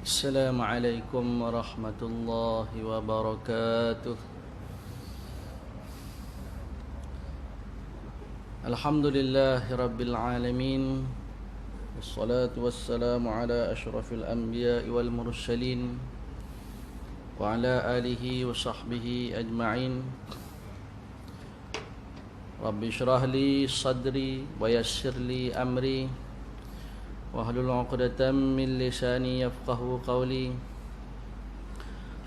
Assalamualaikum warahmatullahi wabarakatuh. Alhamdulillahi rabbil alamin. Wassalatu wassalamu ala ashrafil anbiya'i wal mursalin wa ala alihi wa sahbihi ajma'in. Rabbi shrah li sadri wa yassir li amri wahlul 'uqdatam min lisani yafqahu qawli.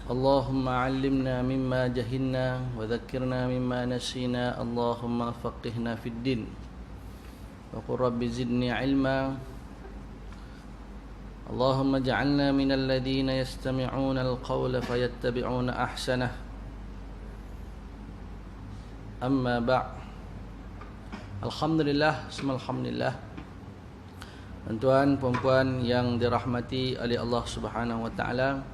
Allahumma 'allimna mimma jahilna wa dhakkirna mimma nasina. Allahumma faqihna fid din wa qur rabbi zidni 'ilma. Allahumma ij'alna minal ladzina yastami'una al-qawla fayattabi'una ahsanah. Amma ba'. Alhamdulillah, alhamdulillah. Tuan, puan-puan yang dirahmati oleh Allah Subhanahu wa taala,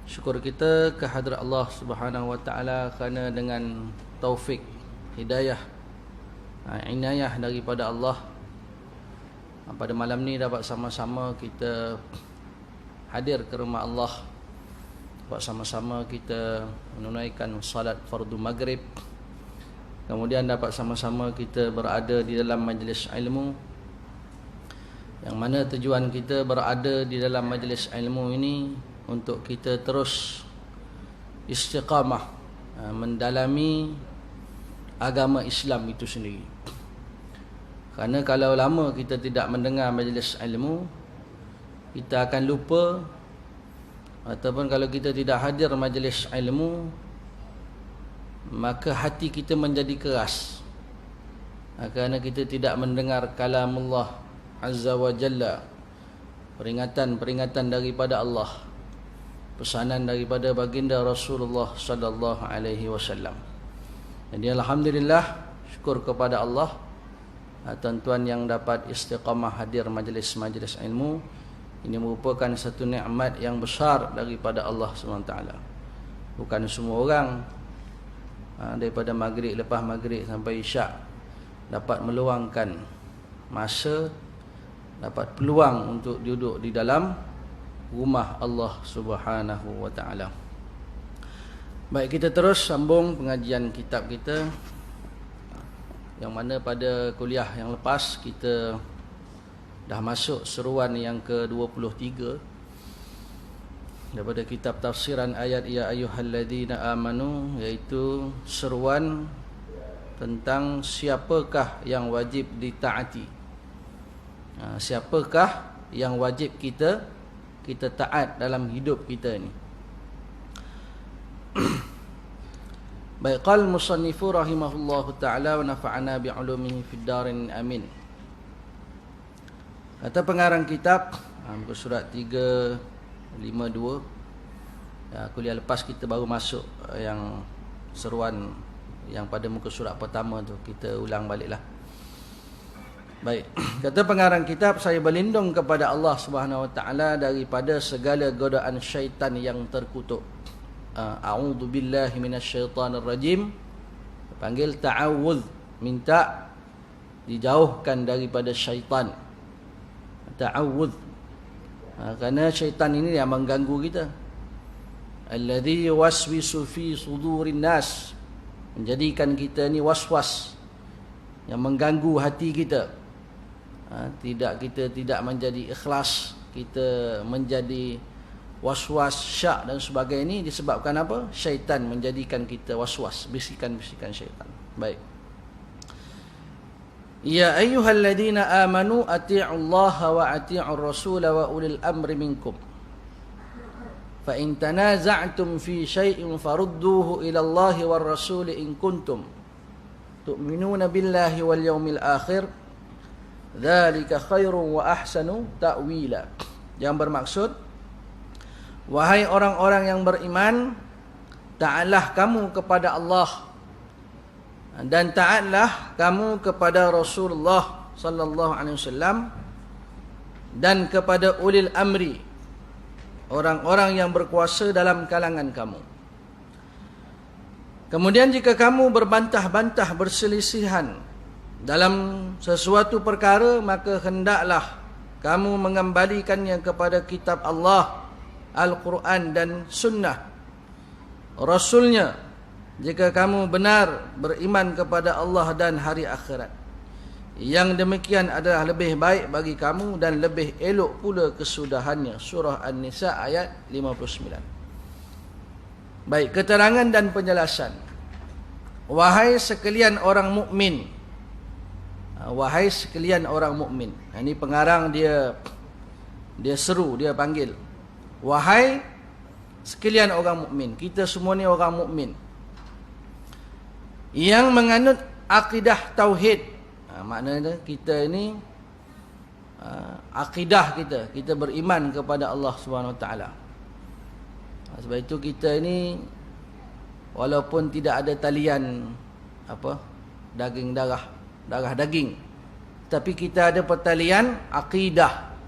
syukur kita kehadrat Allah Subhanahu wa taala kerana dengan taufik, hidayah, inayah daripada Allah, pada malam ni dapat sama-sama kita hadir ke rumah Allah, dapat sama-sama kita menunaikan salat fardu maghrib, kemudian dapat sama-sama kita berada di dalam majlis ilmu, yang mana tujuan kita berada di dalam majlis ilmu ini untuk kita terus istiqamah mendalami agama Islam itu sendiri. Kerana kalau lama kita tidak mendengar majlis ilmu, kita akan lupa, ataupun kalau kita tidak hadir majlis ilmu, maka hati kita menjadi keras, kerana kita tidak mendengar kalamullah Azza wa Jalla, peringatan-peringatan daripada Allah, pesanan daripada baginda Rasulullah sallallahu alaihi wasallam. Jadi alhamdulillah, syukur kepada Allah, tuan-tuan yang dapat istiqamah hadir majlis-majlis ilmu. Ini merupakan satu nikmat yang besar daripada Allah SWT. Bukan semua orang daripada maghrib, lepas maghrib sampai isyak dapat meluangkan masa, dapat peluang untuk duduk di dalam rumah Allah Subhanahu wa taala. Baik, kita terus sambung pengajian kitab kita, yang mana pada kuliah yang lepas kita dah masuk seruan yang ke-23 daripada kitab tafsiran ayat ya ayyuhalladzina amanu, iaitu seruan tentang siapakah yang wajib ditaati. Siapakah yang wajib kita taat dalam hidup kita ni. Baik, qal musannifu rahimahullahu ta'ala wa nafa'ana bi'ulumihi fid darin amin. Kata pengarang kitab, muka surat 352. Kuliah lepas kita baru masuk yang seruan yang pada muka surat pertama tu, kita ulang baliklah. Baik, kata pengarang kitab, saya berlindung kepada Allah Subhanahu wa taala daripada segala godaan syaitan yang terkutuk. A'udzu billahi minasyaitonir rajim. Panggil ta'awudz, minta dijauhkan daripada syaitan. Ta'awudz. Kerana syaitan ini yang mengganggu kita. Alladzi yuwaswisu fi sudurin nas, menjadikan kita ni waswas, yang mengganggu hati kita. Kita tidak menjadi ikhlas, kita menjadi waswas, syak dan sebagainya. Ini disebabkan apa? Syaitan menjadikan kita waswas, bisikan-bisikan syaitan. Baik. Ya ayyuhalladzina amanu ati'ullaha wa ati'ur rasul wa ulil amri minkum. Fa in tanaza'tum fi syai'in farudduhu ila Allahi war rasul in kuntum tu'minuna billahi wal yawmil akhir. Dzalika khairun wa ahsanu ta'wila. Yang bermaksud, wahai orang-orang yang beriman, taatlah kamu kepada Allah dan taatlah kamu kepada Rasulullah sallallahu alaihi wasallam dan kepada ulil amri, orang-orang yang berkuasa dalam kalangan kamu. Kemudian jika kamu berbantah-bantah, berselisihan dalam sesuatu perkara, maka hendaklah kamu mengembalikannya kepada kitab Allah, Al-Quran dan Sunnah Rasulnya, jika kamu benar beriman kepada Allah dan hari akhirat. Yang demikian adalah lebih baik bagi kamu dan lebih elok pula kesudahannya. Surah An-Nisa ayat 59. Baik, keterangan dan penjelasan. Wahai sekalian orang mukmin. Wahai sekalian orang mukmin. Ini pengarang dia seru, dia panggil. Wahai sekalian orang mukmin. Kita semua ni orang mukmin yang menganut akidah tauhid. Maknanya kita ini akidah kita beriman kepada Allah Subhanahu Wa Taala. Sebab itu kita ini walaupun tidak ada talian daging darah daging, tapi kita ada pertalian akidah.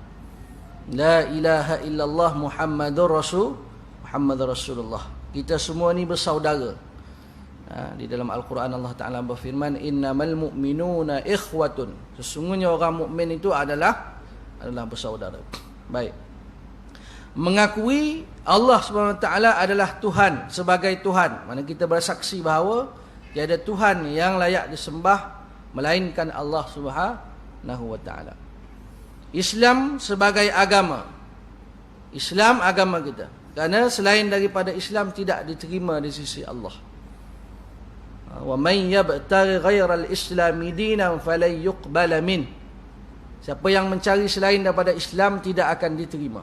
La ilaha illallah Muhammadur Rasulullah. Kita semua ni bersaudara. Di dalam Al-Quran Allah Ta'ala berfirman, innamal mu'minuna ikhwatun. Sesungguhnya orang mukmin itu adalah bersaudara. Baik. Mengakui Allah SWT adalah Tuhan, sebagai Tuhan. Mana kita bersaksi bahawa tiada Tuhan yang layak disembah melainkan Allah Subhanahu wa Ta'ala. Islam sebagai agama. Islam agama kita. Kerana selain daripada Islam tidak diterima di sisi Allah. Wa man yabtaghi ghairal islami dinan falan yuqbala min. Siapa yang mencari selain daripada Islam tidak akan diterima.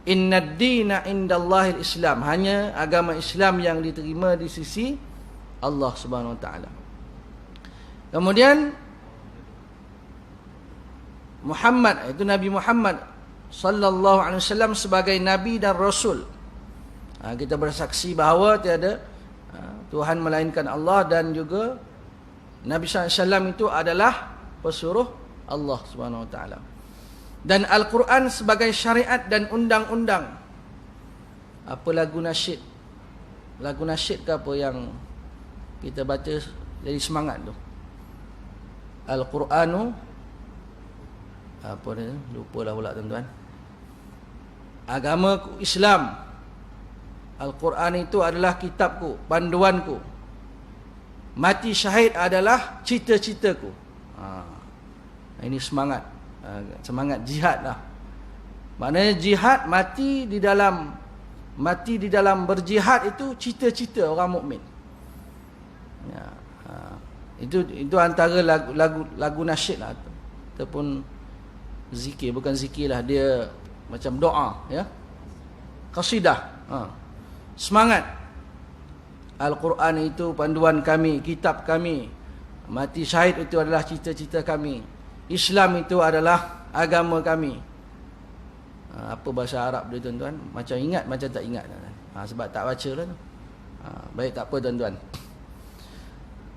Innad dina indallahil Islam. Hanya agama Islam yang diterima di sisi Allah Subhanahu wa Ta'ala. Kemudian Muhammad, itu Nabi Muhammad sallallahu alaihi wasallam sebagai nabi dan rasul. Kita bersaksi bahawa tiada Tuhan melainkan Allah, dan juga Nabi SAW itu adalah pesuruh Allah Subhanahu Wa Taala. Dan Al-Quran sebagai syariat dan undang-undang. Apa lagu nasyid? Lagu nasyid ke apa yang kita baca jadi semangat tu? Al-Quranu apa dia? Lupalah pula tuan-tuan. Agama Islam. Al-Quran itu adalah kitabku, panduanku. Mati syahid adalah cita-citaku. Ini semangat. Semangat jihad lah. Maknanya jihad, mati di dalam berjihad itu cita-cita orang mukmin. Ya, itu antara lagu nasyid lah, ataupun zikir, bukan zikir lah, dia macam doa, ya. Qasidah. Semangat. Al-Quran itu panduan kami, kitab kami. Mati syahid itu adalah cita-cita kami. Islam itu adalah agama kami. Apa bahasa Arab dia tuan-tuan? Macam ingat, macam tak ingat. Sebab tak baca lah. Baik, tak apa tuan-tuan.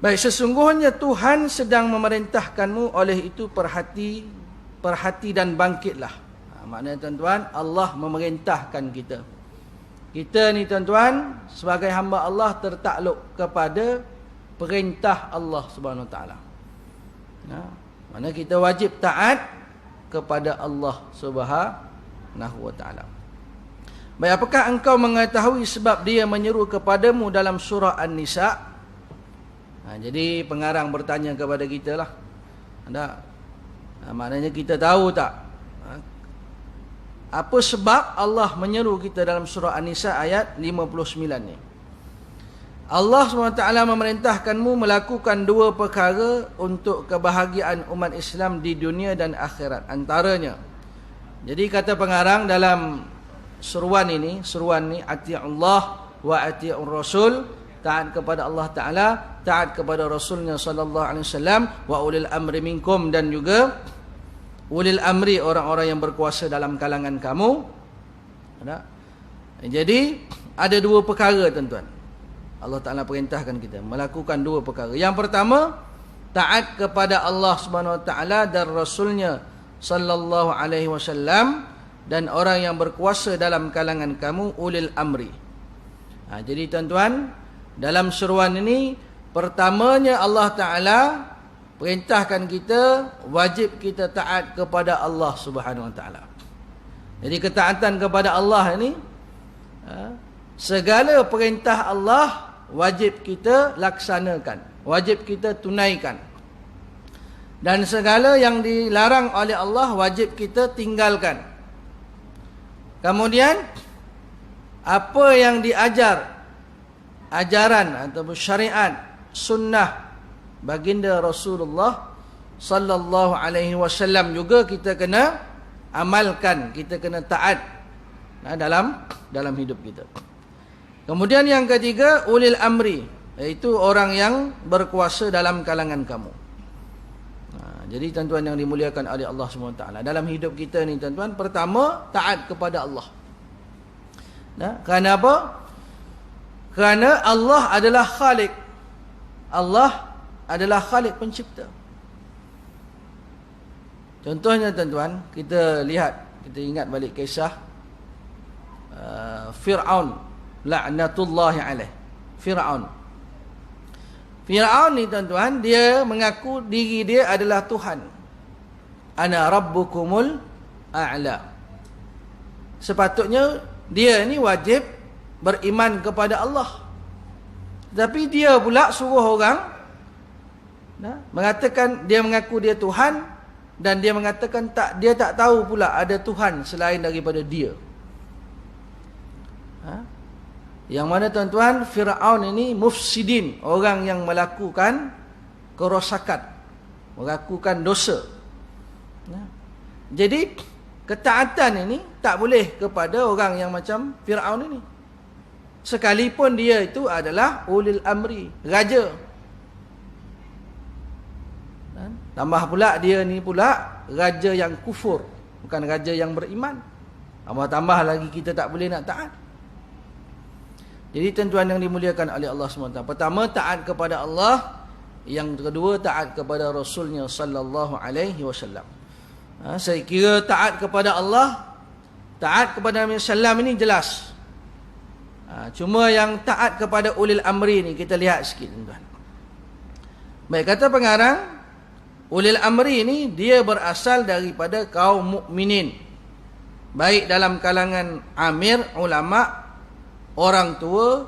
Baik, sesungguhnya Tuhan sedang memerintahkanmu, oleh itu perhati dan bangkitlah. Maknanya tuan-tuan, Allah memerintahkan kita. Kita ni tuan-tuan sebagai hamba Allah tertakluk kepada perintah Allah Subhanahu Wa Taala. Mana kita wajib taat kepada Allah Subhanahu Wa Taala. Baik, apakah engkau mengetahui sebab dia menyeru kepadamu dalam surah An-Nisa? Jadi pengarang bertanya kepada kita lah. Maknanya kita tahu tak apa sebab Allah menyeru kita dalam surah An-Nisa ayat 59 ni? Allah SWT memerintahkanmu melakukan dua perkara untuk kebahagiaan umat Islam di dunia dan akhirat. Antaranya, jadi kata pengarang dalam seruan ni, ati'ullah wa ati'ur rasul, taat kepada Allah Ta'ala, taat kepada Rasulnya sallallahu alaihi wasallam, wa ulil amri minkum, dan juga ulil amri, orang-orang yang berkuasa dalam kalangan kamu. Jadi ada dua perkara tuan-tuan. Allah Ta'ala perintahkan kita melakukan dua perkara. Yang pertama, taat kepada Allah Subhanahu Wa Ta'ala dan Rasulnya sallallahu alaihi wasallam, dan orang yang berkuasa dalam kalangan kamu, ulil amri. Jadi tuan-tuan, dalam seruan ini pertamanya Allah Ta'ala perintahkan kita, wajib kita taat kepada Allah Subhanahu Wa Taala. Jadi ketaatan kepada Allah ini, segala perintah Allah wajib kita laksanakan, wajib kita tunaikan. Dan segala yang dilarang oleh Allah wajib kita tinggalkan. Kemudian apa yang diajar, ajaran ataupun syariat, sunnah baginda Rasulullah sallallahu alaihi wasallam juga kita kena amalkan, kita kena taat dalam hidup kita. Kemudian yang ketiga, ulil amri, iaitu orang yang berkuasa dalam kalangan kamu. Jadi tuan-tuan yang dimuliakan oleh Allah SWT, dalam hidup kita ni tuan-tuan, pertama taat kepada Allah. Kerana apa? Kerana Allah adalah Khalik. Allah adalah Khalik, pencipta. Contohnya tuan-tuan, kita lihat, kita ingat balik kisah Fir'aun la'natullahi alaih. Fir'aun ni tuan-tuan, dia mengaku diri dia adalah Tuhan. Ana rabbukumul a'la. Sepatutnya dia ni wajib beriman kepada Allah. Tapi dia pula suruh orang mengatakan dia mengaku dia Tuhan, dan dia mengatakan dia tak tahu pula ada Tuhan selain daripada dia. Yang mana tuan-tuan, Fir'aun ini mufsidin, orang yang melakukan kerosakan, melakukan dosa. Jadi ketaatan ini tak boleh kepada orang yang macam Fir'aun ini, sekalipun dia itu adalah ulil amri, raja. Tambah pula dia ni pula raja yang kufur, bukan raja yang beriman. Tambah lagi kita tak boleh nak taat. Jadi tuan-tuan yang dimuliakan oleh Allah SWT, pertama taat kepada Allah, yang kedua taat kepada Rasulnya sallallahu alaihi wasallam. Saya kira taat kepada Allah, taat kepada Nabi sallam ini jelas. Cuma yang taat kepada ulil amri ni kita lihat sikit tuan-tuan. Baik, kata pengarang, ulil amri ini dia berasal daripada kaum mukminin, baik dalam kalangan amir, ulama, orang tua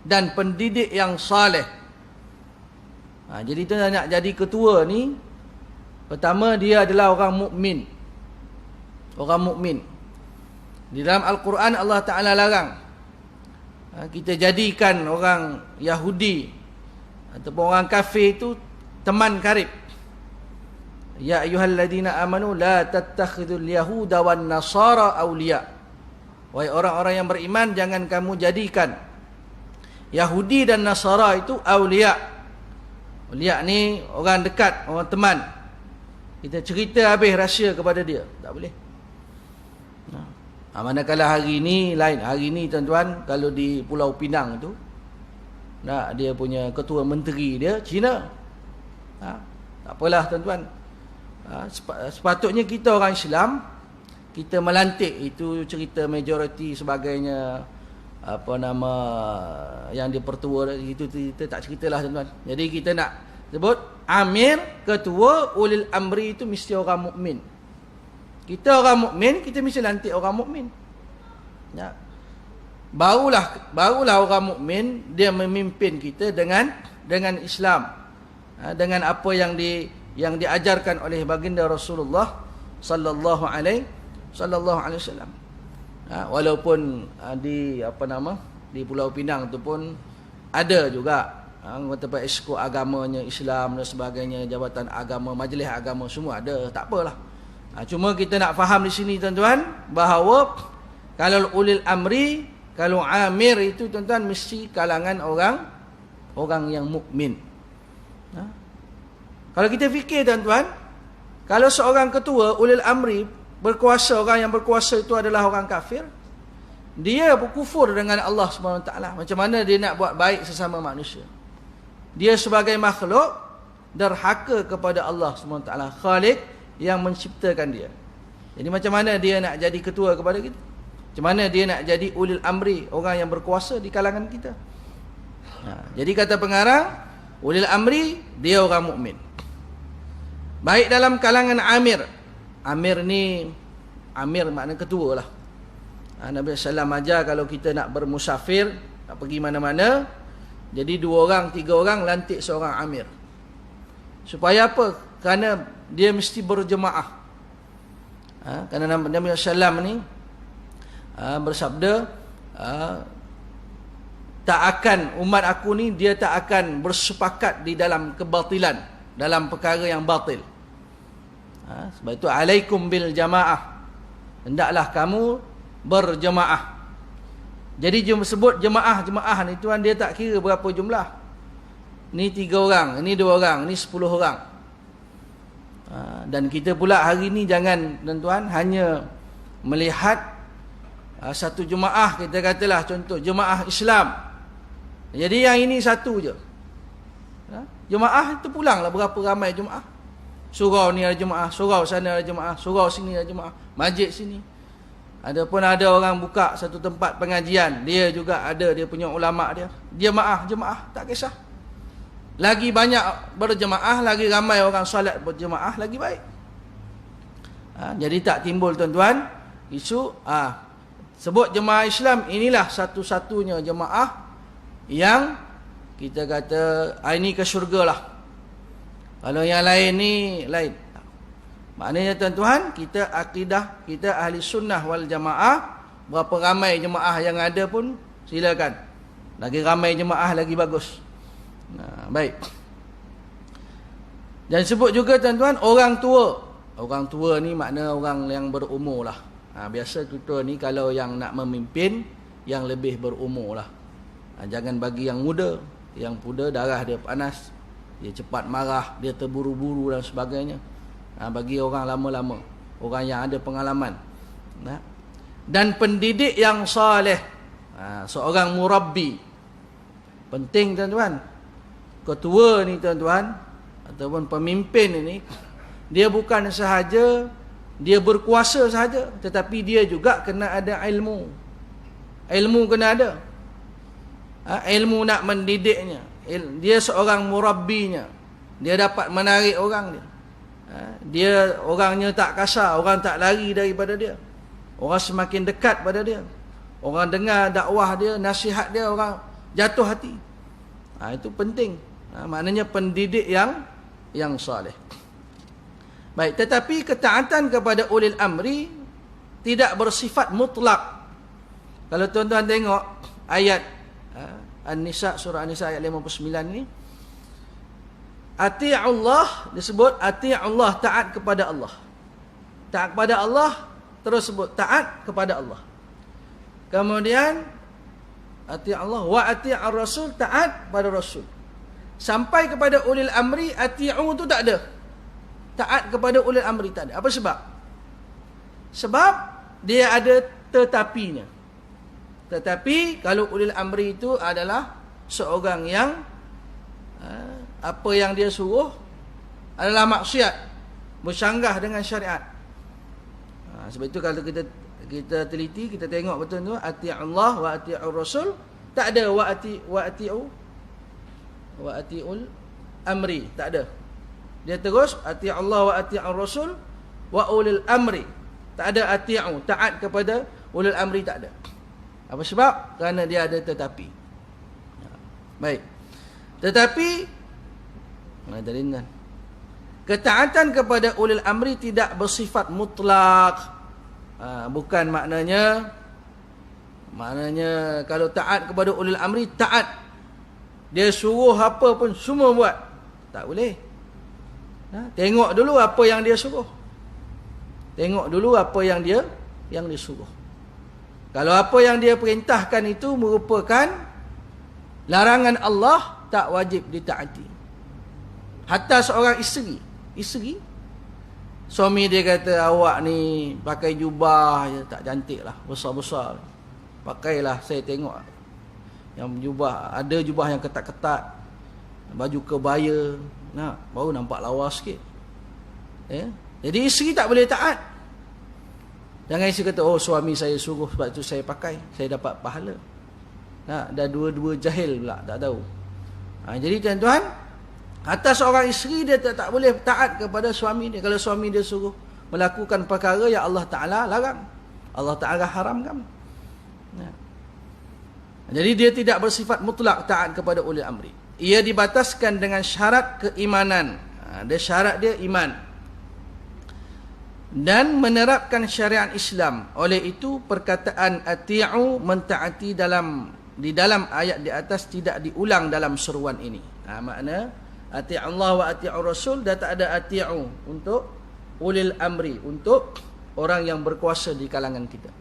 dan pendidik yang saleh. Jadi tu nak jadi ketua ni, pertama dia adalah orang mukmin. Orang mukmin. Di dalam Al-Quran Allah Ta'ala larang kita jadikan orang Yahudi ataupun orang kafir itu teman karib. Ya ayyuhalladzina amanu la tattakhidul yahuda wan nasara awliya. Wahai orang-orang yang beriman, jangan kamu jadikan Yahudi dan Nasara itu awliya. Awliya ni orang dekat, orang teman. Kita cerita habis rahsia kepada dia, tak boleh. Manakala hari ni lain. Hari ni tuan-tuan, kalau di Pulau Pinang tu, dia punya ketua menteri dia Cina. Tak apalah tuan-tuan. Sepatutnya kita orang Islam, kita melantik, itu cerita majoriti sebagainya, apa nama yang dipertua itu kita tak ceritalah tuan-tuan. Jadi kita nak sebut amir, ketua, ulil amri itu mesti orang mukmin. Kita orang mukmin, kita mesti lantik orang mukmin. Ya. Barulah orang mukmin dia memimpin kita dengan Islam. Dengan apa yang diajarkan oleh baginda Rasulullah sallallahu alaihi wasallam. Walaupun di Pulau Pinang tu pun ada juga tempat esko agamanya Islam dan sebagainya, jabatan agama, majlis agama semua ada, tak apalah. Cuma kita nak faham di sini tuan-tuan, bahawa kalau ulil amri, kalau amir itu tuan-tuan mesti kalangan orang yang mukmin. Kalau kita fikir tuan-tuan, kalau seorang ketua ulil amri berkuasa, orang yang berkuasa itu adalah orang kafir, dia berkufur dengan Allah SWT. Macam mana dia nak buat baik sesama manusia? Dia sebagai makhluk derhaka kepada Allah SWT, Khalik yang menciptakan dia. Jadi macam mana dia nak jadi ketua kepada kita? Macam mana dia nak jadi ulil amri, orang yang berkuasa di kalangan kita? Jadi kata pengarang, ulil amri dia orang mukmin. Baik dalam kalangan amir. Amir ni, amir makna ketua lah. Nabi SAW ajar kalau kita nak bermusafir, nak pergi mana-mana, jadi 2 orang, 3 orang, lantik seorang amir. Supaya apa? Kerana dia mesti berjemaah. Kerana Nabi SAW ni bersabda, tak akan, umat aku ni, dia tak akan bersepakat di dalam kebatilan, dalam perkara yang batil. Sebab itu alaikum bil jamaah, hendaklah kamu berjemaah. Jadi sebut jemaah ni tuan, dia tak kira berapa jumlah. Ni 3 orang, ni 2 orang, ni 10 orang. Dan kita pula hari ni jangan tuan-tuan hanya melihat satu jemaah, kita katalah contoh jemaah Islam. Jadi yang ini satu je. Jemaah itu pulanglah berapa ramai jemaah. Surau ni ada jemaah, surau sana ada jemaah, surau sini ada jemaah, masjid sini. Adapun ada orang buka satu tempat pengajian, dia juga ada dia punya ulama dia. Jemaah, tak kisah. Lagi banyak berjemaah, lagi ramai orang solat berjemaah, lagi baik. Jadi tak timbul tuan-tuan isu sebut jemaah Islam, inilah satu-satunya jemaah yang kita kata ini ke syurga lah. Kalau yang lain ni lain. Maknanya tuan-tuan, kita akidah, kita ahli sunnah wal jamaah, berapa ramai jemaah yang ada pun silakan. Lagi ramai jemaah lagi bagus. Baik. Dan sebut juga tuan-tuan orang tua. Orang tua ni makna orang yang berumur lah. Biasa kita ni kalau yang nak memimpin, yang lebih berumur lah. Jangan bagi yang muda. Yang muda darah dia panas, dia cepat marah, dia terburu-buru dan sebagainya. Bagi orang lama-lama, orang yang ada pengalaman. Dan pendidik yang saleh, seorang murabbi. Penting tuan-tuan. Ketua ni tuan-tuan, ataupun pemimpin ini, dia bukan sahaja dia berkuasa sahaja, tetapi dia juga kena ada ilmu. Ilmu kena ada. Ilmu nak mendidiknya. Dia seorang murabbinya. Dia dapat menarik orang dia. Dia orangnya tak kasar, orang tak lari daripada dia. Orang semakin dekat pada dia. Orang dengar dakwah dia, nasihat dia, orang jatuh hati. Itu penting. Maknanya pendidik yang soleh. Baik, tetapi ketaatan kepada ulil amri tidak bersifat mutlak. Kalau tuan-tuan tengok ayat An-Nisa, surah An-Nisa ayat 59 ni, ati'ullah disebut ati'ullah, taat kepada Allah. Taat kepada Allah, terus sebut taat kepada Allah. Kemudian ati'ullah wa ati'ar rasul, taat pada rasul. Sampai kepada ulil amri, ati'u tu tak ada. Taat kepada ulil amri tak ada. Apa sebab? Sebab dia ada tetapinya. Tetapi kalau ulil amri itu adalah seorang yang apa yang dia suruh adalah maksiat, bersanggah dengan syariat. Sebab itu kalau kita teliti, kita tengok betul tu, ati'ullah wa ati'ur rasul, tak ada wa ati'ul amri, tak ada. Dia terus ati'ullah wa ati'ur rasul wa ulil amri. Tak ada ati'u, taat kepada ulil amri, tak ada. Apa sebab? Kerana dia ada tetapi. Baik. Tetapi ketaatan kepada ulil amri tidak bersifat mutlak. Bukan maknanya kalau taat kepada ulil amri, taat. Dia suruh apa pun semua buat. Tak boleh. Tengok dulu apa yang dia suruh. Tengok dulu apa yang dia suruh. Kalau apa yang dia perintahkan itu merupakan larangan Allah, tak wajib ditaati. Hatta seorang isteri, suami dia kata, awak ni pakai jubah je, tak cantik lah, besar-besar. Pakailah, saya tengok yang jubah, ada jubah yang ketat-ketat, baju kebaya, baru nampak lawa sikit. Jadi isteri tak boleh taat. Jangan isteri kata, oh suami saya suruh sebab itu saya pakai, saya dapat pahala. Dah dua-dua jahil pula, tak tahu. Jadi tuan-tuan, Kata seorang isteri, dia tak boleh taat kepada suami dia kalau suami dia suruh melakukan perkara yang Allah Ta'ala larang, Allah Ta'ala haramkan. Jadi dia tidak bersifat mutlak taat kepada ulil amri. Ia dibataskan dengan syarat keimanan. Dia syarat dia iman dan menerapkan syariat Islam. Oleh itu perkataan ati'u, mentaati di dalam ayat di atas tidak diulang dalam seruan ini. Makna ati'allah wa ati'ur rasul, dah tak ada ati'u untuk ulil amri, untuk orang yang berkuasa di kalangan kita.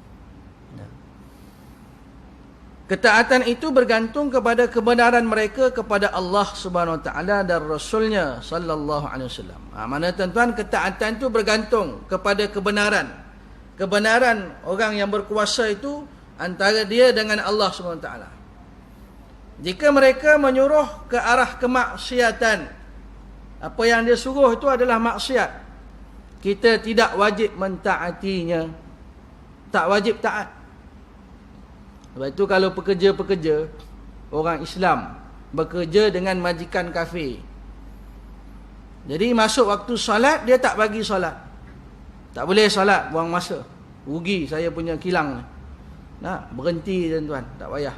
Ketaatan itu bergantung kepada kebenaran mereka kepada Allah Subhanahu Wa Taala dan Rasulnya Sallallahu Alaihi Wasallam. Mana tuan-tuan, ketaatan itu bergantung kepada kebenaran. Kebenaran orang yang berkuasa itu antara dia dengan Allah Subhanahu Wa Taala. Jika mereka menyuruh ke arah kemaksiatan, apa yang dia suruh itu adalah maksiat, kita tidak wajib mentaatinya, tak wajib taat. Sebab itu kalau pekerja-pekerja orang Islam bekerja dengan majikan kafir, jadi masuk waktu solat dia tak bagi solat, tak boleh solat, buang masa, rugi saya punya kilang. Berhenti tuan-tuan, tak payah.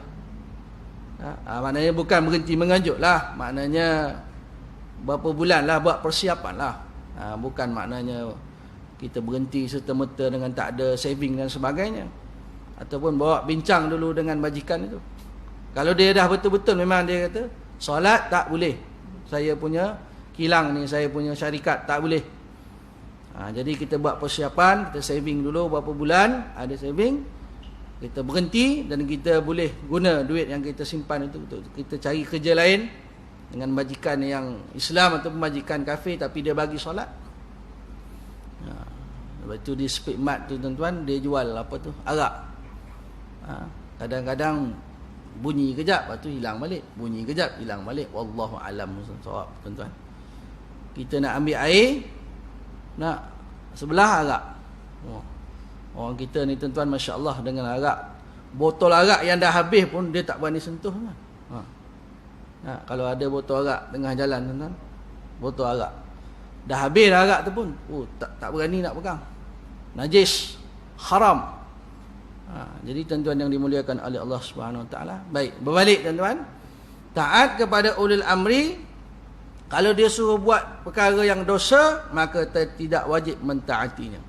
Maknanya bukan berhenti mengajuk lah, maknanya berapa bulan lah buat persiapan lah. Bukan maknanya kita berhenti serta-merta dengan tak ada saving dan sebagainya, ataupun bawa bincang dulu dengan majikan itu. Kalau dia dah betul-betul memang dia kata solat tak boleh, saya punya kilang ni, saya punya syarikat tak boleh. Jadi kita buat persiapan, kita saving dulu berapa bulan, ada saving, kita berhenti dan kita boleh guna duit yang kita simpan itu untuk kita cari kerja lain dengan majikan yang Islam ataupun majikan kafir tapi dia bagi solat. Lepas tu di speed mart tu tuan-tuan, dia jual apa tu, arak. Kadang-kadang bunyi kejap, lepas tu hilang balik, bunyi kejap, hilang balik. Wallahu alam bissawab tuan-tuan. Kita nak ambil air, nak sebelah arak. Orang kita ni tuan-tuan, masya-Allah, dengan arak, botol arak yang dah habis pun dia tak berani sentuh kan. Kalau ada botol arak tengah jalan tuan-tuan, botol arak dah habis dah arak tu pun, tak berani nak pegang. Najis, haram. Jadi tuan-tuan yang dimuliakan oleh Allah Subhanahu Wa Taala. Baik, berbalik tuan-tuan, taat kepada ulil amri, kalau dia suruh buat perkara yang dosa, maka tidak wajib mentaatinya.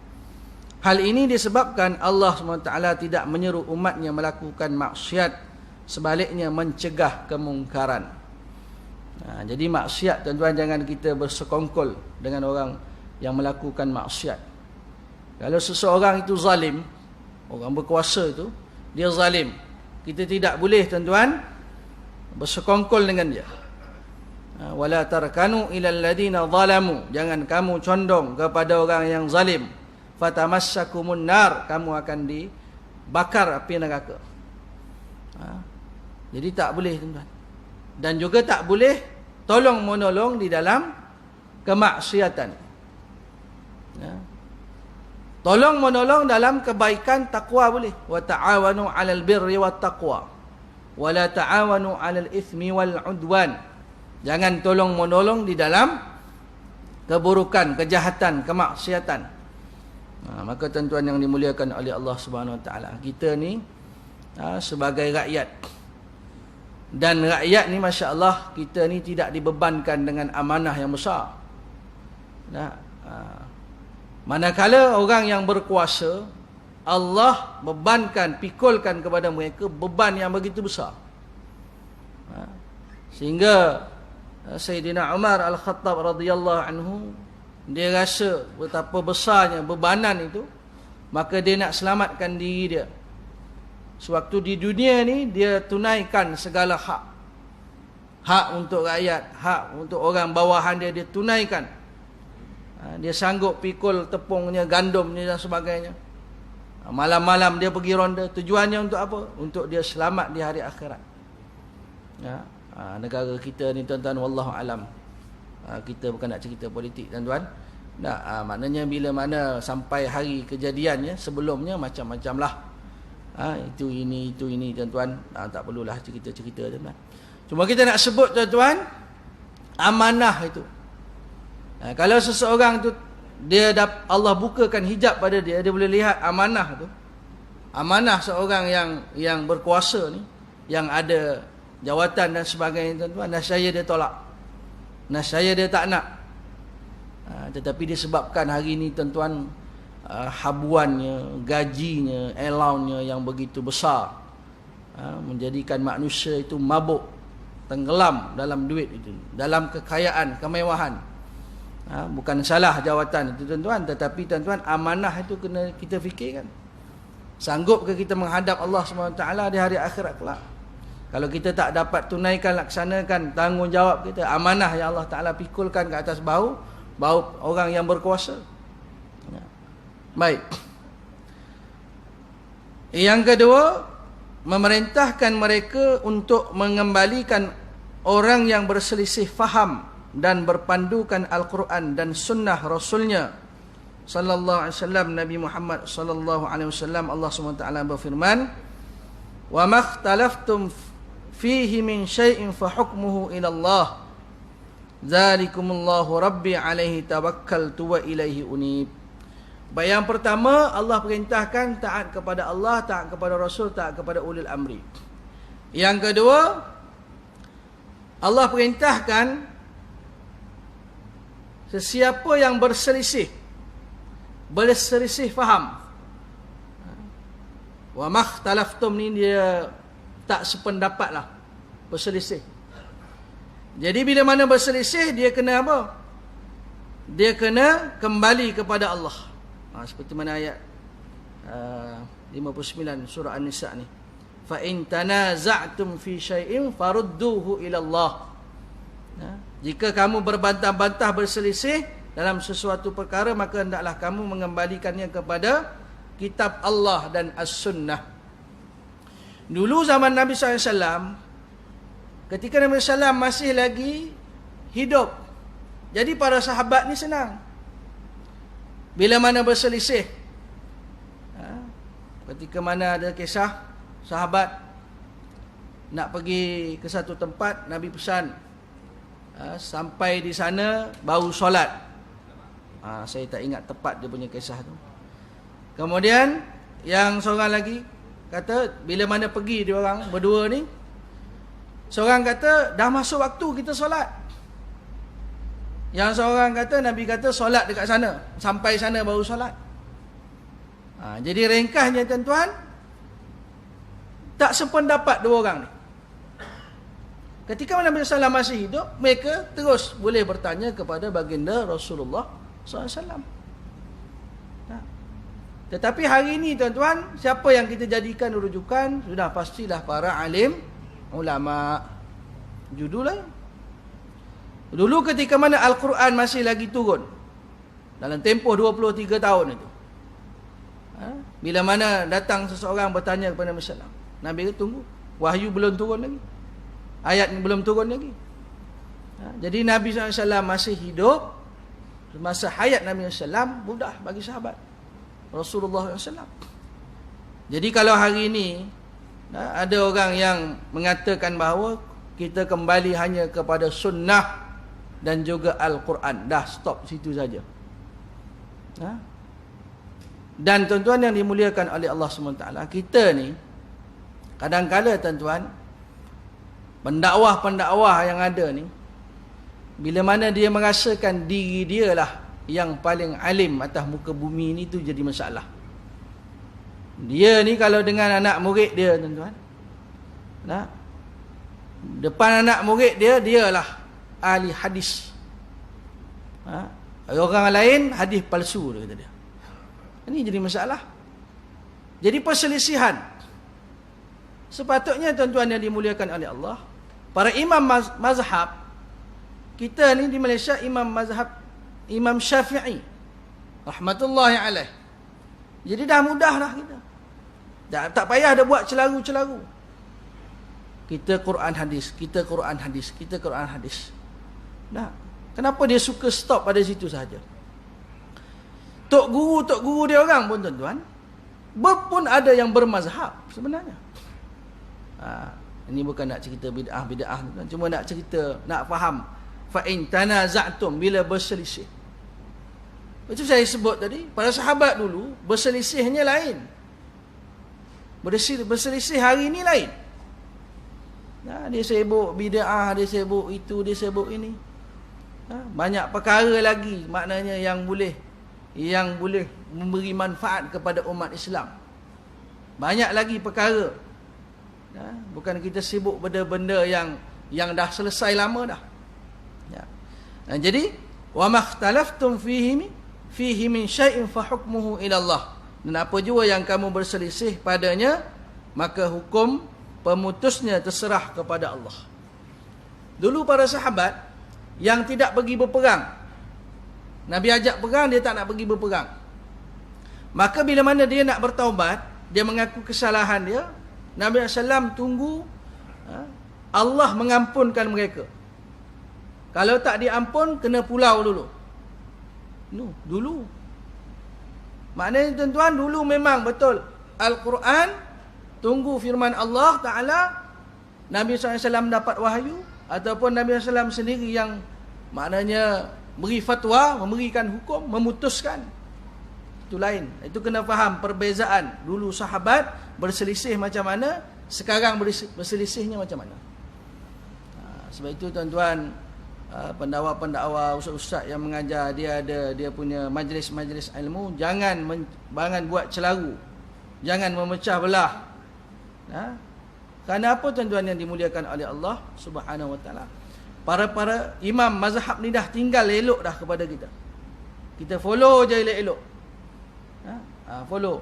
Hal ini disebabkan Allah SWT tidak menyeru umatnya melakukan maksiat, sebaliknya mencegah kemungkaran. Jadi maksiat tuan-tuan, jangan kita bersekongkol dengan orang yang melakukan maksiat. Kalau seseorang itu zalim, orang berkuasa itu dia zalim, kita tidak boleh tuan-tuan bersekongkol dengan dia. Wala tarkanu ilal ladina zalamu, jangan kamu condong kepada orang yang zalim. Fatamassakumun nar, kamu akan dibakar api neraka. Jadi tak boleh tuan-tuan. Dan juga tak boleh tolong menolong di dalam kemaksiatan. Tolong menolong dalam kebaikan takwa boleh. Wa ta'awanu 'alal birri wat taqwa wa la ta'awanu 'alal itsmi wal 'udwan. Jangan tolong menolong di dalam keburukan, kejahatan, kemaksiatan. Maka tuan-tuan yang dimuliakan oleh Allah Subhanahu Wa Taala, kita ni sebagai rakyat, dan rakyat ni masya-Allah, kita ni tidak dibebankan dengan amanah yang besar. Manakala orang yang berkuasa, Allah bebankan, pikulkan kepada mereka beban yang begitu besar. Sehingga Sayyidina Umar Al-Khattab radhiyallahu anhu, dia rasa betapa besarnya bebanan itu, maka dia nak selamatkan diri dia. Sewaktu di dunia ni, dia tunaikan segala hak. Hak untuk rakyat, hak untuk orang bawahan dia, dia tunaikan. Dia sanggup pikul tepungnya, gandumnya dan sebagainya. Malam-malam dia pergi ronda. Tujuannya untuk apa? Untuk dia selamat di hari akhirat. Negara kita ni tuan-tuan, wallahu alam, kita bukan nak cerita politik tuan-tuan. Maknanya bila mana sampai hari kejadiannya, sebelumnya macam-macam lah. Itu ini tuan-tuan. Tak perlulah cerita-cerita tuan-tuan. Cuma kita nak sebut tuan-tuan, Amanah itu. Kalau seseorang tu Allah bukakan hijab pada dia, dia boleh lihat amanah tu. Amanah seorang yang berkuasa ni, yang ada jawatan dan sebagainya, tuan-tuan, nascaya dia tolak. Nascaya dia tak nak. Tetapi disebabkan hari ni, tuan-tuan, habuannya, gajinya, allowance-nya yang begitu besar, menjadikan manusia itu mabuk, tenggelam dalam duit itu, dalam kekayaan, kemewahan. Bukan salah jawatan itu, tuan-tuan, tetapi tuan-tuan, amanah itu kena kita fikirkan. Sanggup ke kita menghadap Allah SWT di hari akhirat kelak? Kalau kita tak dapat tunaikan, laksanakan tanggungjawab kita, amanah yang Allah Ta'ala pikulkan ke atas bahu orang yang berkuasa. Baik. Yang kedua, memerintahkan mereka untuk mengembalikan orang yang berselisih faham dan berpandukan Al-Quran dan sunnah Rasulnya sallallahu alaihi wasallam, Nabi Muhammad sallallahu alaihi wasallam. Allah SWT berfirman, "Wa makhtalaftum fihi min syai'in fa hukmuhu ila Allah. Dzalikumullahu rabbi alaihi tawakkaltu wa ilaihi unib." Baik, yang pertama, Allah perintahkan taat kepada Allah, taat kepada Rasul, taat kepada ulil amri. Yang kedua, Allah perintahkan sesiapa yang berselisih faham. Wa makhtalaftum ni dia tak sependapat lah, berselisih. Jadi bila mana berselisih, dia kena apa? Dia kena kembali kepada Allah. Seperti mana ayat 59 surah An-Nisa ni. Fa in tanaza'tum fi syai'in farudduhu ila Allah. Jika kamu berbantah-bantah, berselisih dalam sesuatu perkara, maka hendaklah kamu mengembalikannya kepada kitab Allah dan As-Sunnah. Dulu zaman Nabi SAW, ketika Nabi SAW masih lagi hidup, jadi para sahabat ni senang. Bila mana berselisih, ketika mana ada kisah sahabat nak pergi ke satu tempat, Nabi pesan, sampai di sana baru solat. Saya tak ingat tepat dia punya kisah tu. Kemudian yang seorang lagi kata, bila mana pergi dia orang berdua ni, seorang kata dah masuk waktu kita solat. Yang seorang kata, Nabi kata solat dekat sana, sampai sana baru solat. Jadi ringkasnya, tuan-tuan, tak sependapat dua orang ni. Ketika Nabi SAW masih hidup, mereka terus boleh bertanya kepada baginda Rasulullah SAW. Tetapi hari ini, tuan-tuan, siapa yang kita jadikan rujukan? Sudah pastilah para alim, ulama. Judullah. Dulu ketika mana Al-Quran masih lagi turun, dalam tempoh 23 tahun itu, bila mana datang seseorang bertanya kepada Nabi SAW, Nabi kata tunggu, wahyu belum turun lagi, ayat ni belum turun lagi. Jadi Nabi SAW masih hidup, masa hayat Nabi SAW mudah bagi sahabat Rasulullah SAW. Jadi kalau hari ini ada orang yang mengatakan bahawa kita kembali hanya kepada sunnah dan juga Al-Quran, dah stop situ saja. Dan tuan-tuan yang dimuliakan oleh Allah SWT, kita ni kadang-kala, tuan-tuan, pendakwah-pendakwah yang ada ni, bila mana dia merasakan diri dia lah yang paling alim atas muka bumi ni, tu jadi masalah. Dia ni kalau dengan anak murid dia, tuan-tuan, depan anak murid dia, dialah ahli hadis. Orang lain hadis palsu, dia kata dia. Ini jadi masalah. Jadi perselisihan. Sepatutnya, tuan-tuan yang dimuliakan oleh Allah, para imam mazhab kita ni di Malaysia, imam mazhab Imam Syafi'i rahmatullahi alaih. Jadi dah mudah lah kita. Tak payah dah buat celaru-celaru. Kita Quran hadis, kita Quran hadis, kita Quran hadis. Kenapa dia suka stop pada situ saja? Tok guru dia orang pun, tuan-tuan, pun ada yang bermazhab sebenarnya. Ini bukan nak cerita bid'ah, cuma nak cerita, nak faham fa in tanaza'tum, bila berselisih. Itu saya sebut tadi, para sahabat dulu berselisihnya lain. Berselisih hari ini lain. Dia sibuk bid'ah, dia sibuk itu, dia sibuk ini. Banyak perkara lagi maknanya yang boleh memberi manfaat kepada umat Islam. Banyak lagi perkara. Bukan kita sibuk benda-benda yang dah selesai lama dah. Jadi wa makhtalaftum fihi min syai'in fa hukmuhu ila Allah. Dan apa jua yang kamu berselisih padanya, maka hukum pemutusnya terserah kepada Allah. Dulu para sahabat yang tidak pergi berperang, Nabi ajak perang, dia tak nak pergi berperang. Maka bila mana dia nak bertaubat, dia mengaku kesalahan dia, Nabi SAW tunggu Allah mengampunkan mereka. Kalau tak diampun, kena pulau dulu. Dulu. Maknanya tuan-tuan, dulu memang betul Al-Quran, tunggu firman Allah Ta'ala, Nabi SAW dapat wahyu, ataupun Nabi SAW sendiri yang maknanya beri fatwa, memberikan hukum, memutuskan. Itu lain. Itu kena faham perbezaan. Dulu sahabat berselisih macam mana, sekarang berselisihnya macam mana. Sebab itu tuan-tuan, pendakwa-pendakwa, ustaz-ustaz yang mengajar, dia punya majlis-majlis ilmu, jangan buat celaru, jangan memecah belah. Kerana apa tuan-tuan yang dimuliakan oleh Allah Subhanahu wa taala? Para imam mazhab ni dah tinggal elok dah kepada kita. Kita follow je elok-elok. Follow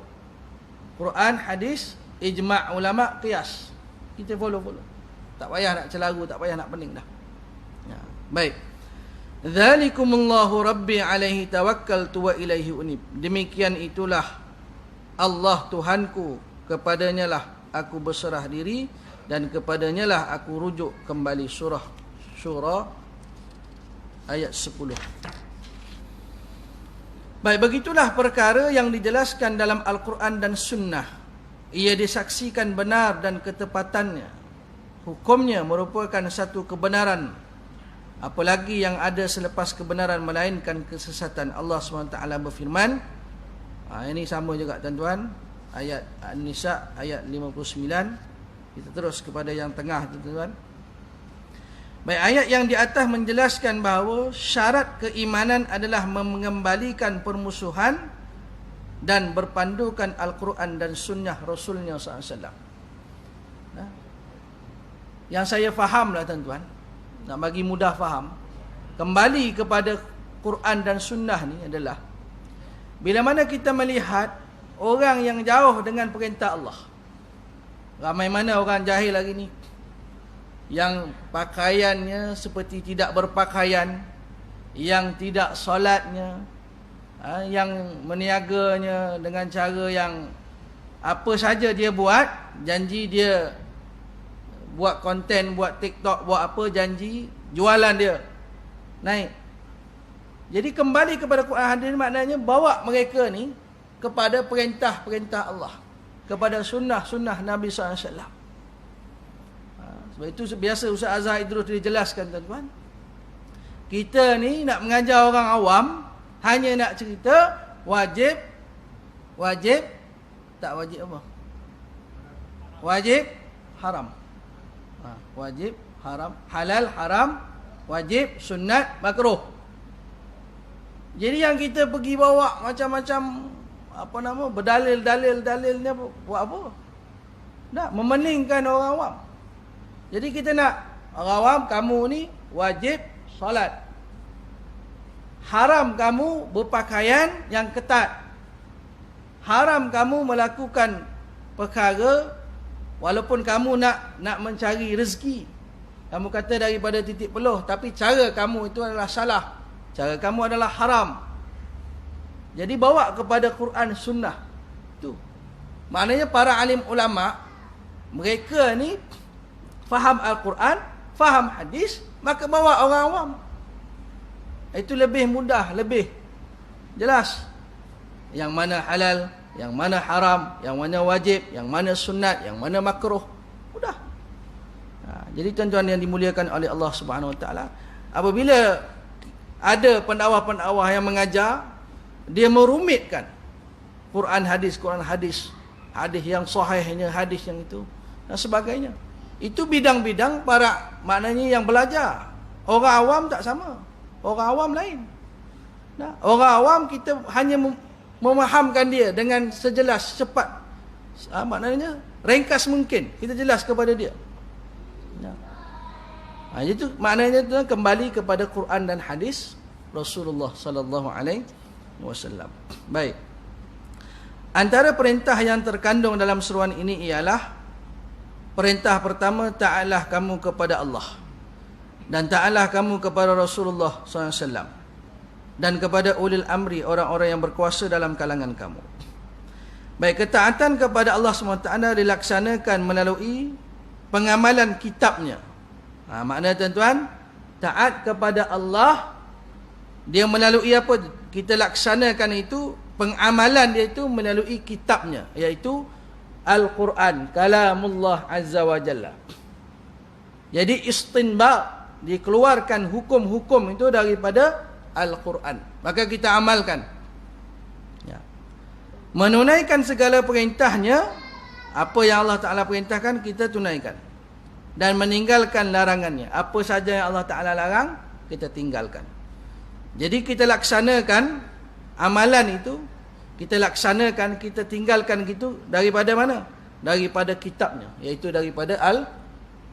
Quran, hadis, ijma' ulama, qiyas. Kita follow. Tak payah nak celaru, tak payah nak pening dah. Baik. Dzalikumullahu rabbi alaihi tawakkaltu wa ilaihi unib. Demikian itulah Allah Tuhanku, kepadanya lah aku berserah diri dan kepadanya lah aku rujuk kembali. Surah Syura ayat 10. Baik, begitulah perkara yang dijelaskan dalam Al-Quran dan Sunnah. Ia disaksikan benar dan ketepatannya. Hukumnya merupakan satu kebenaran. Apalagi yang ada selepas kebenaran melainkan kesesatan. Allah SWT berfirman, ini sama juga tuan-tuan, ayat An-Nisa ayat 59. Kita terus kepada yang tengah tuan-tuan. Baik, ayat yang di atas menjelaskan bahawa syarat keimanan adalah mengembalikan permusuhan dan berpandukan Al-Quran dan Sunnah Rasulnya SAW. Yang saya faham lah tuan-tuan, nak bagi mudah faham, kembali kepada Quran dan Sunnah ni adalah bila mana kita melihat orang yang jauh dengan perintah Allah. Ramai mana orang jahil hari ni yang pakaiannya seperti tidak berpakaian, yang tidak solatnya, yang meniaganya dengan cara yang apa saja dia buat, janji dia buat konten, buat TikTok, buat apa, janji jualan dia naik. Jadi kembali kepada Quran hadis maknanya bawa mereka ni kepada perintah-perintah Allah, kepada sunnah-sunnah Nabi SAW. Sebab itu biasa Ustaz Azhar Idrus dia jelaskan tuan-tuan, kita ni nak mengajar orang awam hanya nak cerita wajib tak wajib apa? Wajib, haram. Wajib, haram, halal, haram, wajib, sunat, makruh. Jadi yang kita pergi bawa macam-macam berdalil-dalilnya buat apa? Nak memeningkan orang awam. Jadi kita nak orang awam, kamu ni wajib solat, haram kamu berpakaian yang ketat, haram kamu melakukan perkara walaupun kamu nak mencari rezeki. Kamu kata daripada titik peluh, tapi cara kamu itu adalah salah. Cara kamu adalah haram. Jadi bawa kepada Quran Sunnah. Itu. Maknanya para alim ulama, mereka ni faham Al-Quran, faham hadis, maka bawa orang awam. Itu lebih mudah, lebih jelas. Yang mana halal, yang mana haram, yang mana wajib, yang mana sunat, yang mana makruh. Mudah. Jadi tuan-tuan yang dimuliakan oleh Allah Subhanahu Wa Taala, apabila ada pendakwah-pendakwah yang mengajar, dia merumitkan Quran hadis yang sahihnya, hadis yang itu dan sebagainya. Itu bidang-bidang para maknanya yang belajar. Orang awam tak sama. Orang awam lain. Nah, orang awam kita hanya memahamkan dia dengan sejelas, cepat, maknanya ringkas mungkin. Kita jelas kepada dia. Nah, itu maknanya itu kembali kepada Quran dan hadis Rasulullah sallallahu alaihi wasallam. Baik. Antara perintah yang terkandung dalam seruan ini ialah perintah pertama, taatlah kamu kepada Allah dan taatlah kamu kepada Rasulullah SAW dan kepada ulil amri, orang-orang yang berkuasa dalam kalangan kamu. Baik, ketaatan kepada Allah SWT dilaksanakan melalui pengamalan kitabnya. Makna tuan-tuan, taat kepada Allah, dia melalui apa? Kita laksanakan itu, pengamalan dia itu melalui kitabnya, iaitu Al-Quran, kalamullah azza wa jalla. Jadi istinbat, dikeluarkan hukum-hukum itu daripada Al-Quran, maka kita amalkan. Menunaikan segala perintahnya, apa yang Allah Ta'ala perintahkan kita tunaikan, dan meninggalkan larangannya, apa saja yang Allah Ta'ala larang kita tinggalkan. Jadi kita laksanakan amalan itu, kita laksanakan, kita tinggalkan gitu daripada mana? Daripada kitabnya, iaitu daripada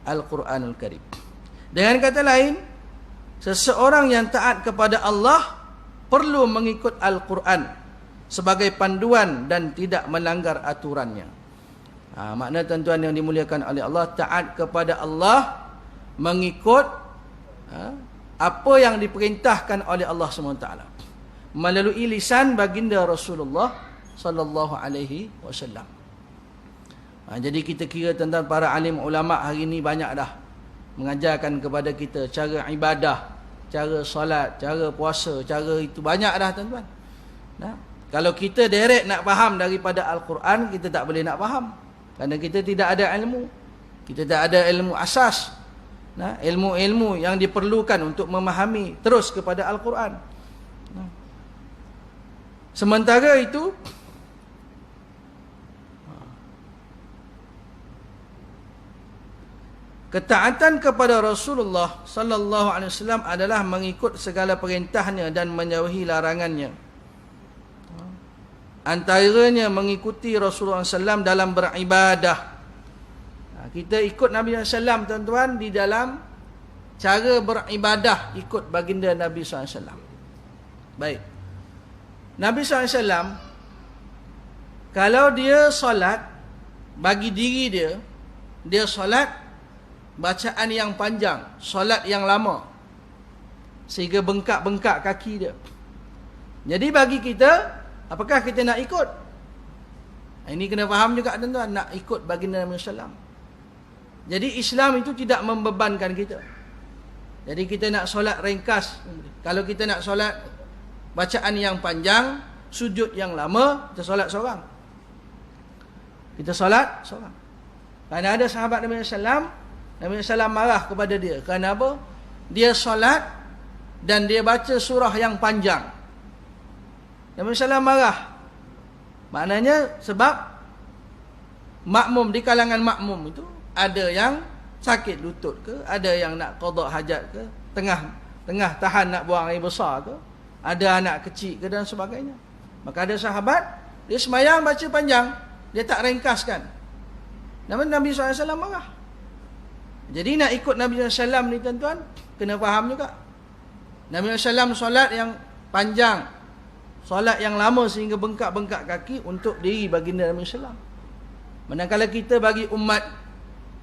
Al-Quranul Karim. Dengan kata lain, seseorang yang taat kepada Allah perlu mengikut Al-Quran sebagai panduan dan tidak melanggar aturannya. Makna tuan-tuan yang dimuliakan oleh Allah, taat kepada Allah mengikut apa yang diperintahkan oleh Allah SWT melalui lisan baginda Rasulullah sallallahu alaihi wasallam. Jadi kita kira tentang para alim ulama hari ini banyak dah mengajarkan kepada kita cara ibadah, cara solat, cara puasa, cara itu banyak dah tuan-tuan. Kalau kita direct nak faham daripada Al-Quran, kita tak boleh nak faham, kerana kita tidak ada ilmu. Kita tak ada ilmu asas, ilmu-ilmu yang diperlukan untuk memahami terus kepada Al-Quran. Sementara itu, ketaatan kepada Rasulullah sallallahu alaihi wasallam adalah mengikut segala perintahnya dan menjauhi larangannya. Antaranya mengikuti Rasulullah SAW dalam beribadah. Kita ikut Nabi SAW tuan-tuan di dalam cara beribadah, ikut baginda Nabi SAW. Baik, Nabi SAW kalau dia solat, bagi diri dia, dia solat bacaan yang panjang, solat yang lama, sehingga bengkak-bengkak kaki dia. Jadi bagi kita, apakah kita nak ikut? Ini kena faham juga tuan-tuan, nak ikut baginda Nabi SAW. Jadi Islam itu tidak membebankan kita. Jadi kita nak solat ringkas, kalau kita nak solat bacaan yang panjang, sujud yang lama, kita solat seorang. Kita solat seorang. Kerana ada sahabat Nabi SAW, Nabi SAW marah kepada dia. Kerana apa? Dia solat dan dia baca surah yang panjang. Nabi SAW marah. Maknanya sebab makmum, di kalangan makmum itu ada yang sakit lutut ke, ada yang nak qada hajat ke, tengah tahan nak buang air besar ke, ada anak kecil ke dan sebagainya. Maka ada sahabat, dia semayang baca panjang, dia tak ringkaskan. Namun Nabi SAW marah. Jadi nak ikut Nabi SAW ni tuan-tuan, kena faham juga. Nabi SAW solat yang panjang, solat yang lama sehingga bengkak-bengkak kaki untuk diri baginda Nabi SAW. Manakala kita bagi umat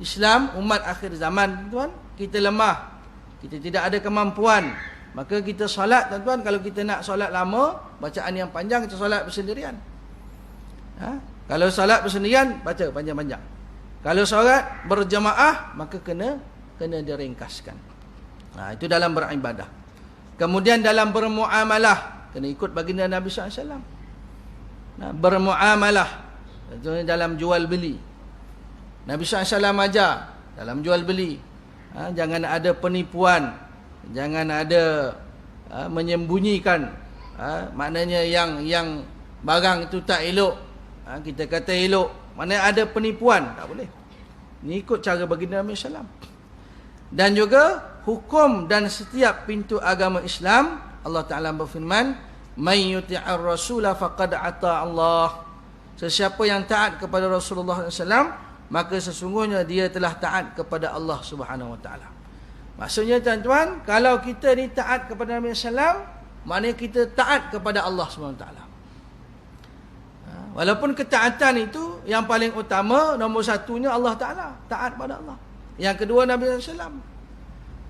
Islam, umat akhir zaman tuan, kita lemah, kita tidak ada kemampuan, maka kita solat tuan-tuan, kalau kita nak solat lama, bacaan yang panjang, kita solat bersendirian. Kalau solat bersendirian, baca panjang-panjang. Kalau solat berjemaah, maka kena diringkaskan. Itu dalam beribadah. Kemudian dalam bermuamalah, kena ikut baginda Nabi SAW. Bermuamalah, contohnya dalam jual beli, Nabi SAW ajar dalam jual beli, jangan ada penipuan, Jangan ada menyembunyikan, maknanya yang barang itu tak elok, kita kata elok, maknanya ada penipuan, tak boleh. Ini ikut cara baginda Nabi SAW. Dan juga hukum dan setiap pintu agama Islam, Allah Ta'ala berfirman, "Man yuti'ir rasula faqad ata Allah." Sesiapa yang taat kepada Rasulullah SAW, maka sesungguhnya dia telah taat kepada Allah Subhanahu Wa Ta'ala. Maksudnya tuan-tuan, kalau kita ni taat kepada Nabi SAW, maknanya kita taat kepada Allah SWT. Walaupun ketaatan itu yang paling utama, nombor satunya Allah Ta'ala, taat pada Allah. Yang kedua Nabi SAW.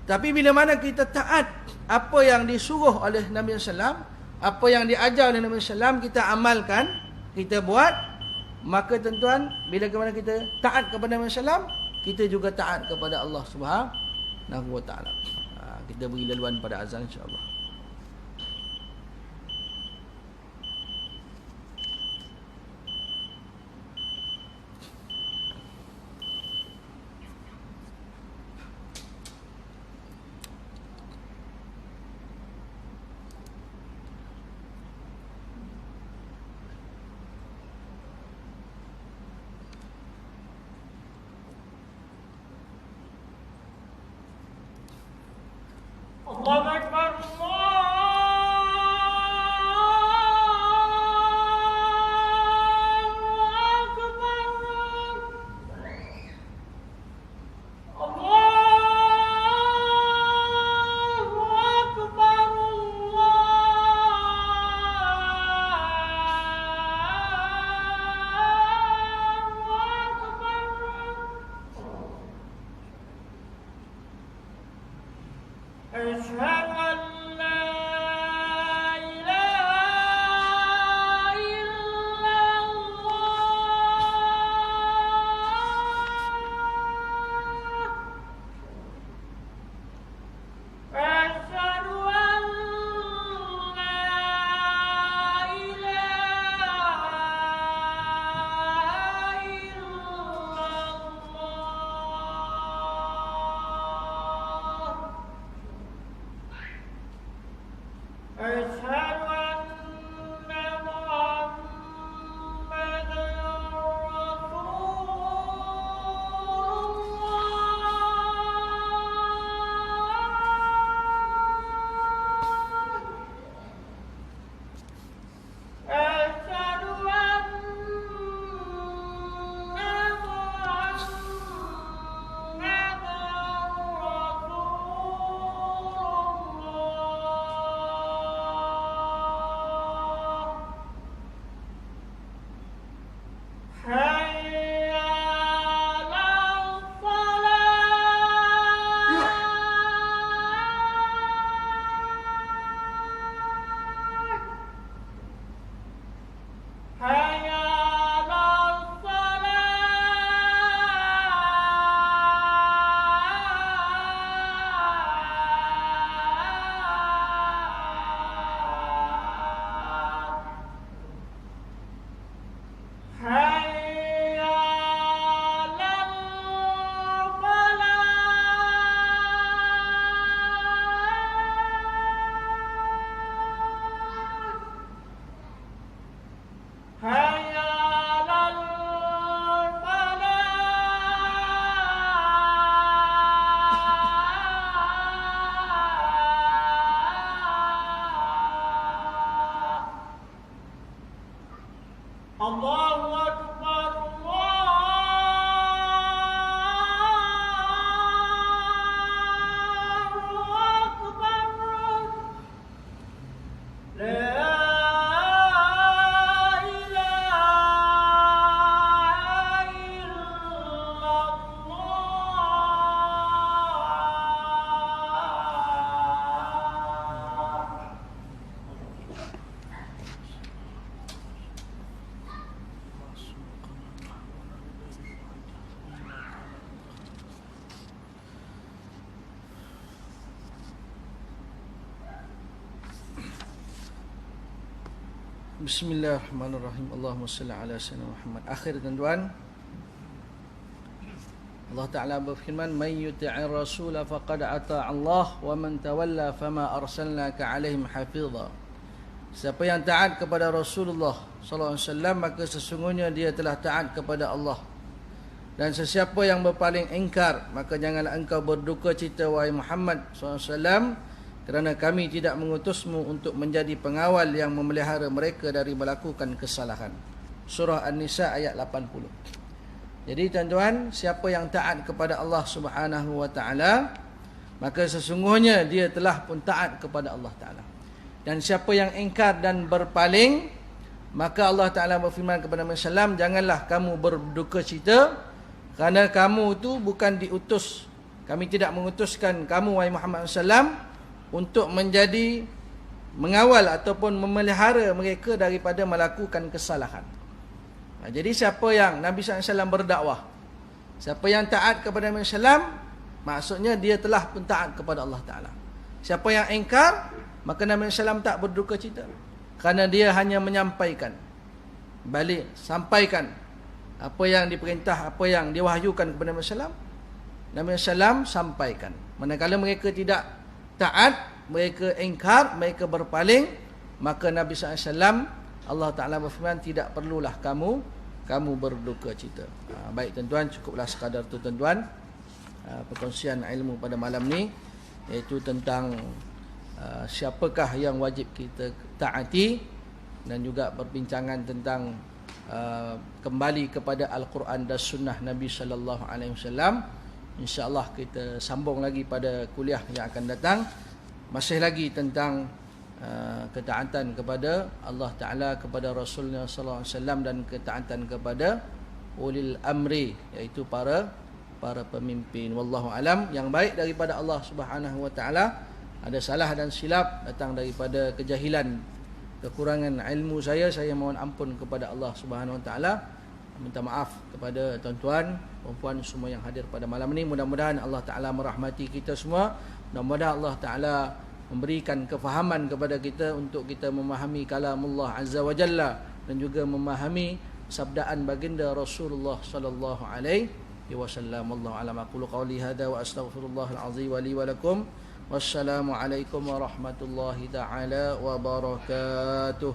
Tapi bila mana kita taat apa yang disuruh oleh Nabi SAW, apa yang diajar oleh Nabi SAW, kita amalkan, kita buat, maka tuan-tuan, bila mana kita taat kepada Nabi SAW, kita juga taat kepada Allah Subhanahu wa ta'ala. Kita beri laluan pada azan insya-Allah. Allahu Akbar, Allahu Akbar, Allahu Akbar. La ilaha illallah. Bismillahirrahmanirrahim. Allahumma salli ala sayyidina Muhammad. Akhir tuan-tuan, Allah Ta'ala berfirman, "Man yuti'ir rasula faqad ata'a Allah wa man tawalla fama arsalnaka 'alaihim hafidha." Siapa yang taat kepada Rasulullah sallallahu alaihi wasallam, maka sesungguhnya dia telah taat kepada Allah. Dan sesiapa yang berpaling ingkar, maka janganlah engkau berduka cita wahai Muhammad sallallahu alaihi wasallam, kerana kami tidak mengutusmu untuk menjadi pengawal yang memelihara mereka dari melakukan kesalahan. Surah An-Nisa ayat 80. Jadi tuan-tuan, siapa yang taat kepada Allah Subhanahu wa taala, maka sesungguhnya dia telah pun taat kepada Allah Taala. Dan siapa yang ingkar dan berpaling, maka Allah Taala berfirman kepada Nabi sallam, janganlah kamu berduka cita, kerana kamu itu bukan diutus. Kami tidak mengutuskan kamu wahai Muhammad sallam untuk menjadi mengawal ataupun memelihara mereka daripada melakukan kesalahan. Jadi siapa yang Nabi SAW berdakwah, siapa yang taat kepada Nabi SAW, maksudnya dia telah pun taat kepada Allah Ta'ala. Siapa yang ingkar, maka Nabi SAW tak berduka cita, kerana dia hanya menyampaikan, balik, sampaikan apa yang diperintah, apa yang diwahyukan kepada Nabi SAW, Nabi SAW sampaikan. Manakala mereka tidak taat, mereka ingkar, mereka berpaling, maka Nabi SAW, Allah Ta'ala berfirman, tidak perlulah kamu berduka cita. Baik tuan-tuan, cukuplah sekadar tu tuan-tuan, perkongsian ilmu pada malam ni, iaitu tentang siapakah yang wajib kita taati, dan juga perbincangan tentang kembali kepada Al-Quran dan Sunnah Nabi sallallahu alaihi wasallam. InsyaAllah kita sambung lagi pada kuliah yang akan datang, masih lagi tentang ketaatan kepada Allah Ta'ala, kepada Rasulnya sallallahu alaihi wasallam, dan ketaatan kepada ulil amri, iaitu para pemimpin. Wallahu alam. Yang baik daripada Allah Subhanahu wa taala, ada salah dan silap datang daripada kejahilan, kekurangan ilmu saya mohon ampun kepada Allah Subhanahu wa taala. Minta maaf kepada tuan-tuan, puan-puan semua yang hadir pada malam ini. Mudah-mudahan Allah Ta'ala merahmati kita semua. Mudah-mudahan Allah Ta'ala memberikan kefahaman kepada kita untuk kita memahami kalamullah Azza wa Jalla, dan juga memahami sabdaan baginda Rasulullah sallallahu alaihi wasallam. Wallahu a'lam. Aqulu qawli hadza wa astaghfirullahal azim wa li wa lakum. Wassalamu alaikum warahmatullahi taala wabarakatuh.